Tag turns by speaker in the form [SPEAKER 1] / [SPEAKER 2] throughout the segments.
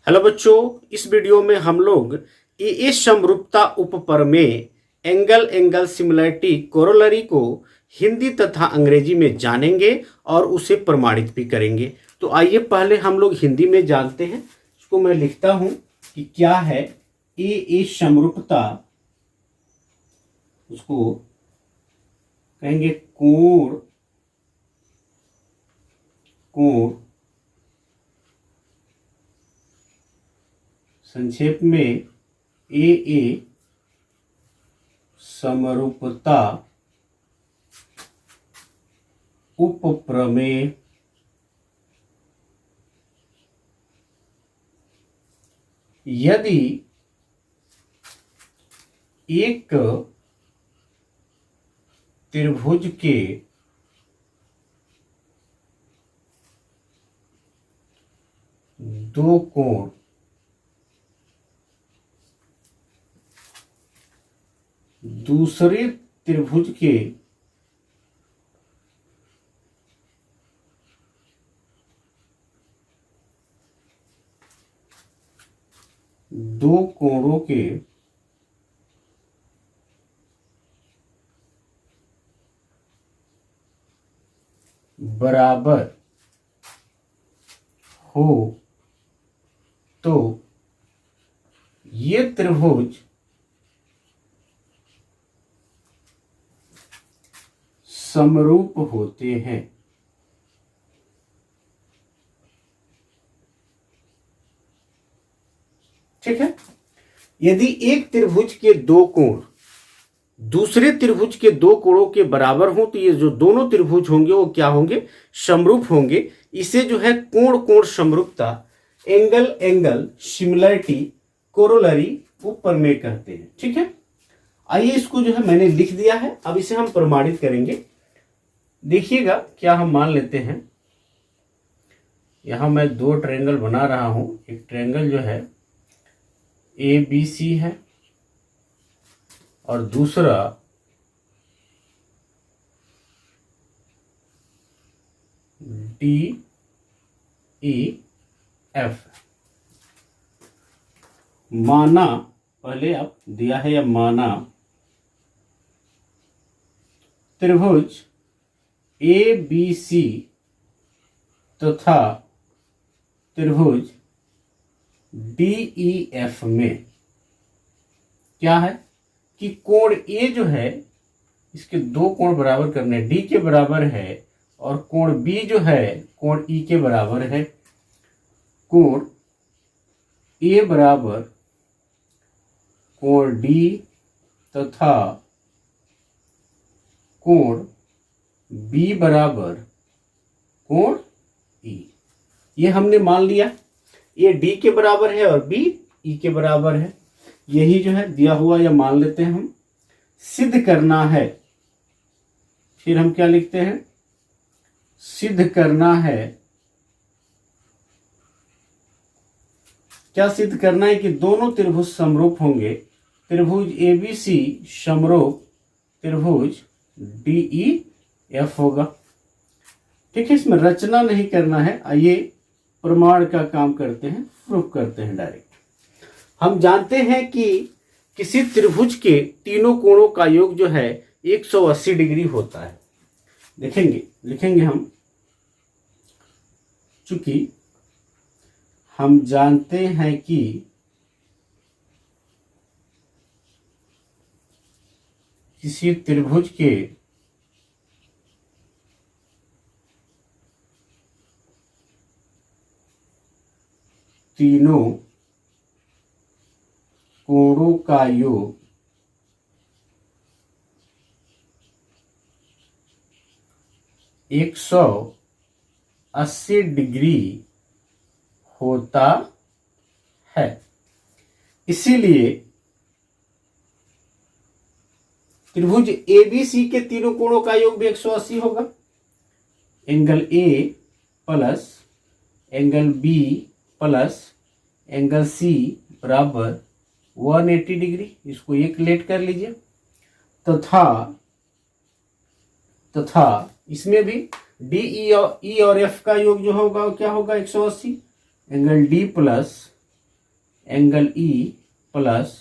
[SPEAKER 1] Hello बच्चों, इस video में हम लोग ए समरूपता उपप्रमेय एंगल एंगल सिमिलरिटी कोरोलरी को हिंदी तथा अंग्रेजी में जानेंगे और उसे प्रमाणित भी करेंगे। तो आइए पहले हम लोग हिंदी में जानते हैं। इसको मैं लिखता हूं कि क्या है ए समरूपता। उसको कहेंगे कोण कोण संक्षेप में ए समरूपता उपप्रमेय यदि एक त्रिभुज के दो कोण दूसरे त्रिभुज के दो कोणों के बराबर हो तो ये त्रिभुज समरूप होते हैं। ठीक है। यदि एक त्रिभुज के दो कोण दूसरे त्रिभुज के दो कोणों के बराबर हो तो ये जो दोनों त्रिभुज होंगे वो क्या होंगे? समरूप होंगे। इसे जो है कोण कोण समरूपता एंगल एंगल सिमिलरिटी कोरोलरी उपप्रमेय कहते हैं। ठीक है। आइए इसको जो है मैंने लिख दिया है, अब इसे हम प्रमाणित करेंगे। देखिएगा क्या हम मान लेते हैं। यहां मैं दो ट्रायंगल बना रहा हूं। एक ट्रायंगल जो है ABC है और दूसरा DEF। माना, पहले आप दिया है या माना त्रिभुज ABC तथा त्रिभुज DEF में क्या है कि कोण A जो है इसके दो कोण बराबर करने D के बराबर है और कोण B जो है कोण E के बराबर है। कोण A बराबर कोण D तथा कोण B बराबर कोण E। ये हमने मान लिया। ये D के बराबर है और B E के बराबर है। यही जो है दिया हुआ या मान लेते हैं हम। सिद्ध करना है, फिर हम क्या लिखते हैं? सिद्ध करना है। क्या सिद्ध करना है? कि दोनों त्रिभुज समरूप होंगे। त्रिभुज ABC समरूप त्रिभुज DEF होगा। ठीक है। इसमें रचना नहीं करना है। आइए प्रमाण का काम करते हैं, प्रूफ करते हैं डायरेक्ट। हम जानते हैं कि किसी त्रिभुज के तीनों कोणों का योग जो है 180 डिग्री होता है। लिखेंगे हम, चूंकि हम जानते हैं कि किसी त्रिभुज के तीनों कोणों का योग 180 डिग्री होता है। इसीलिए त्रिभुज ABC के तीनों कोणों का योग भी 180 होगा। Angle A plus angle B plus angle C बराबर 180 डिग्री। इसको एक लेट कर लीजिए। तथा इसमें भी DE और E और F का योग जो होगा क्या होगा? 180। Angle D plus angle E plus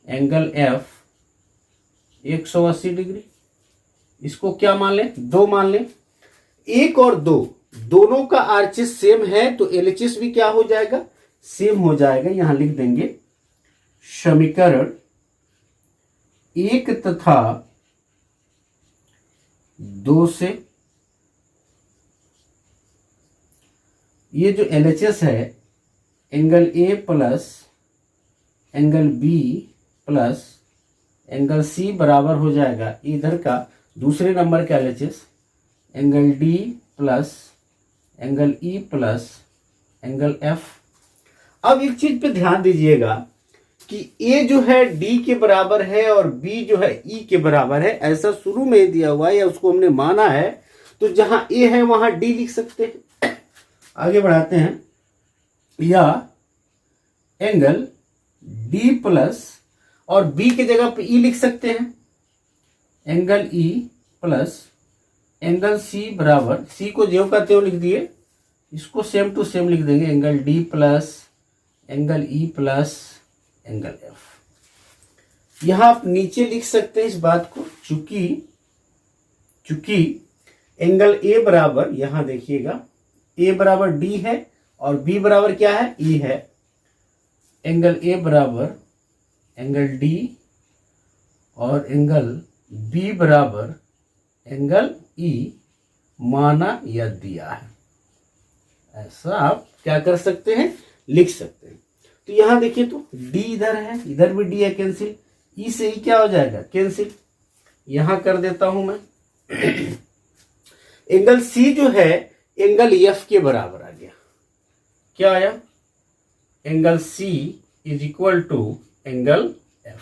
[SPEAKER 1] angle F 180 degree. इसको क्या मान लें, 2 मान लें। 1 और 2 दोनों का आरचेस सेम है तो एलएचएस भी क्या हो जाएगा, सेम हो जाएगा। यहां लिख देंगे समीकरण 1 तथा 2 से ये जो एलएचएस है angle A plus angle B plus angle C बराबर हो जाएगा इधर का दूसरे नंबर का LHS angle D plus angle E plus angle F. अब एक चीज पे ध्यान दीजिएगा कि ए जो है डी के बराबर है और बी जो है ई के बराबर है, ऐसा शुरू में दिया हुआ है या उसको हमने माना है, तो जहां ए है वहां डी लिख सकते हैं। आगे बढ़ाते हैं, या एंगल डी प्लस और बी के जगह पे ई लिख सकते हैं, angle E plus angle C बराबर, सी को ज्यों का त्यों लिख दिए, इसको सेम टू सेम लिख देंगे, angle D plus angle E plus angle F. यहां आप नीचे लिख सकते हैं इस बात को, चूंकि एंगल ए बराबर, यहां देखिएगा ए बराबर डी है और बी बराबर क्या है, ई है। एंगल ए बराबर एंगल डी और एंगल बी बराबर एंगल ई माना या दिया है, ऐसा आप क्या कर सकते हैं, लिख सकते हैं। तो यहां देखिए तो डी इधर है, इधर भी डी है, कैंसिल, ई से ई क्या हो जाएगा, कैंसिल। यहां कर देता हूं मैं एंगल सी जो है एंगल एफ के बराबर आ गया, क्या आया, angle C is equal to angle F.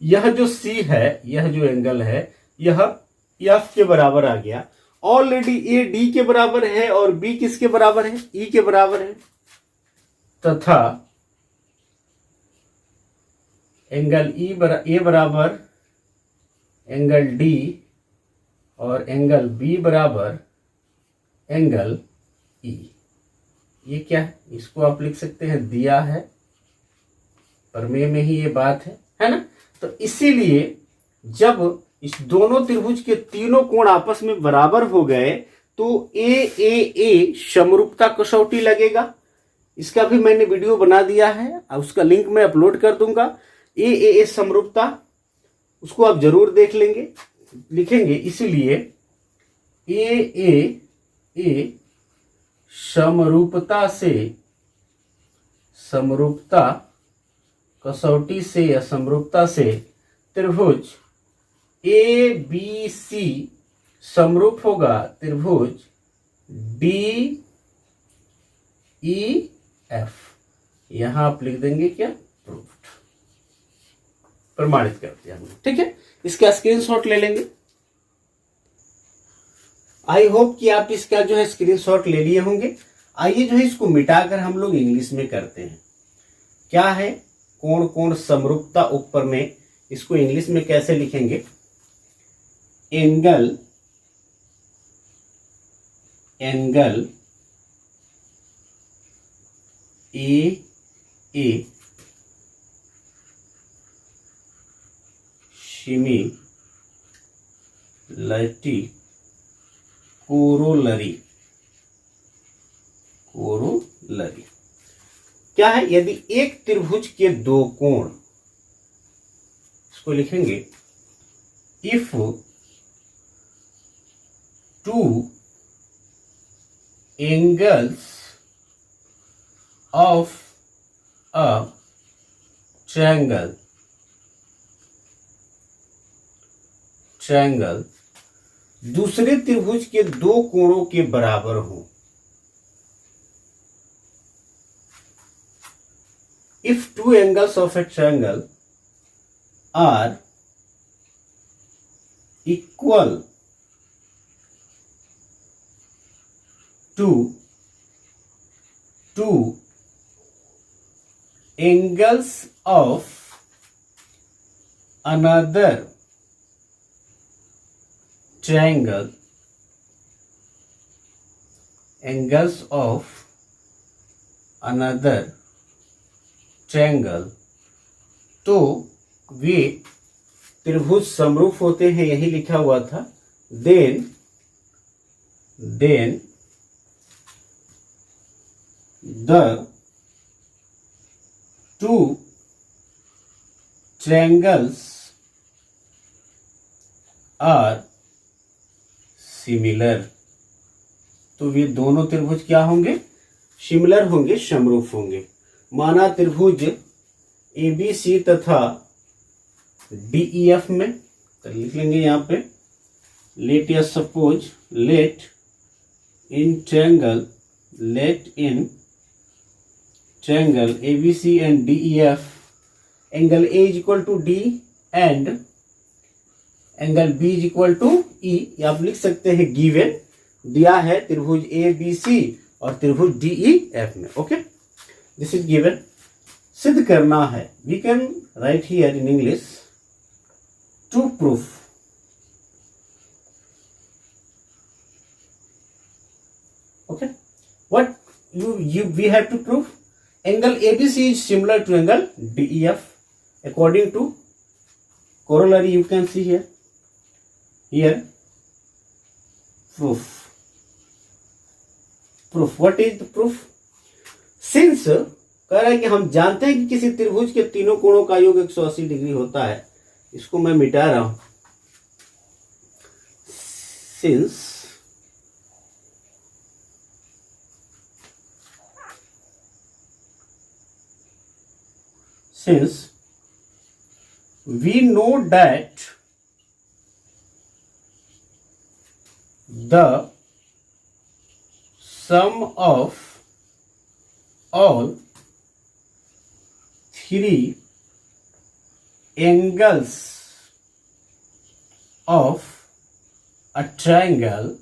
[SPEAKER 1] यह जो सी है, यह जो एंगल है, यह एफ के बराबर आ गया। ऑलरेडी ए डी के बराबर है और बी किसके बराबर है, ई के बराबर है, तथा एंगल ए बराबर एंगल डी और एंगल बी बराबर एंगल ई। ये क्या है, इसको आप लिख सकते हैं दिया है, प्रमेय में ही ये बात है ना। तो इसीलिए जब इस दोनों त्रिभुज के तीनों कोण आपस में बराबर हो गए तो ए समरूपता कसौटी लगेगा। इसका भी मैंने वीडियो बना दिया है, उसका लिंक मैं अपलोड कर दूंगा। ए समरूपता, उसको आप जरूर देख लेंगे, लिखेंगे। इसीलिए ए समरूपता कसौटी से या समरूपता से त्रिभुज ए बी सी समरूप होगा त्रिभुज डी ई एफ। यहां आप लिख देंगे क्या, प्रूव्ड, प्रमाणित कर दिया हमने, ठीक है। इसका स्क्रीनशॉट ले लेंगे। आई होप कि आप इसका जो है स्क्रीनशॉट ले लिए होंगे। आइए जो है इसको मिटाकर हम लोग इंग्लिश में करते हैं। क्या है कोण कोण समरूपता, ऊपर में इसको इंग्लिश में कैसे लिखेंगे, एंगल ए सिमिलरिटी कोरोलरी। क्या है, यदि एक त्रिभुज के दो कोण, इसको लिखेंगे if two angles of a triangle दूसरे त्रिभुज के दो कोणों के बराबर हो। If two angles of a triangle are equal to two angles of another triangle, angles of another triangle, तो वे त्रिभुज समरूप होते हैं, यही लिखा हुआ था। Then the two triangles are similar, तो वे दोनों त्रिभुज क्या होंगे? सिमिलर होंगे, समरूप होंगे। माना त्रिभुज ABC तथा DEF में, तो लिख लेंगे यहाँ पे, लेट या suppose, let in triangle ABC and DEF, angle A is equal to D and angle B is equal to E। आप लिख सकते हैं गिवन दिया है त्रिभुज ABC और त्रिभुज DEF में। Okay, this is given. सिद्ध करना है, we can write here in English, to proof. Okay, what we have to prove? Angle ABC is similar to angle DEF according to corollary. You can see here proof. What is the proof? Since कह रहा है कि हम जानते हैं कि किसी त्रिभुज के तीनों कोणों का योग 180 डिग्री होता है। इसको मैं मिटा रहा हूं। Since we know that the sum of all three angles of a triangle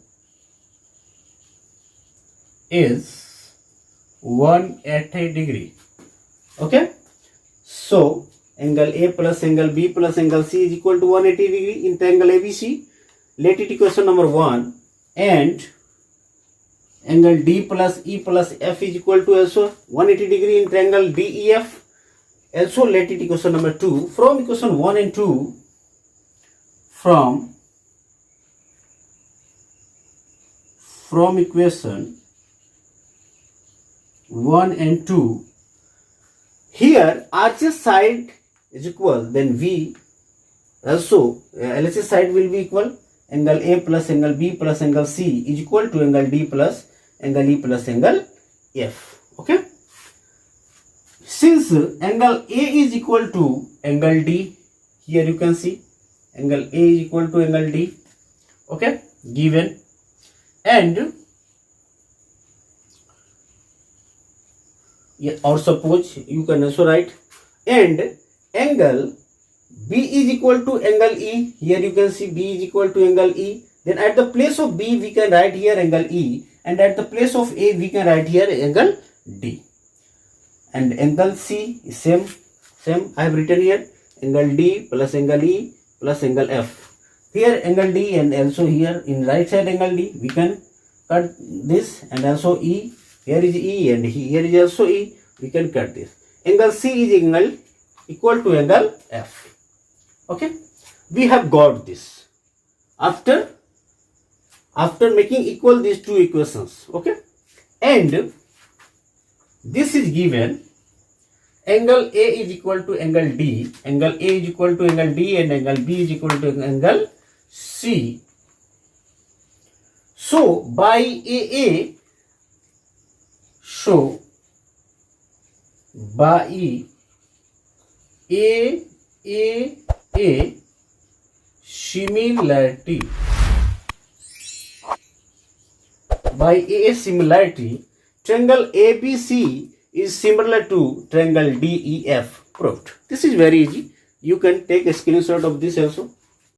[SPEAKER 1] is 180 degree. Okay, so angle A plus angle B plus angle C is equal to 180 degree in triangle ABC. Let it equation number 1, and angle D plus E plus F is equal to also 180 degree in triangle DEF. Also let it equation number 2. From equation 1 and 2, from equation 1 and 2, here RHS side is equal, then V also LHS side will be equal. Angle A plus angle B plus angle C is equal to angle D plus angle E plus angle F. Okay, since angle A is equal to angle D, here you can see angle A is equal to angle D. Okay, given, and or suppose you can also write, and angle B is equal to angle E. Here you can see B is equal to angle E. Then at the place of B we can write here angle E, and at the place of A we can write here angle D. And angle C is same. I have written here angle D plus angle E plus angle F. Here angle D, and also here in right side angle D we can cut this, and also E. Here is E and here is also E. We can cut this. Angle C is angle equal to angle F. Okay, we have got this after making equal these two equations. Okay, and this is given, angle A is equal to angle D, angle A is equal to angle D, and angle B is equal to angle C. So by AA, so by A similarity, by A similarity, triangle ABC is similar to triangle DEF. Proved. This is very easy. You can take a screenshot of this also.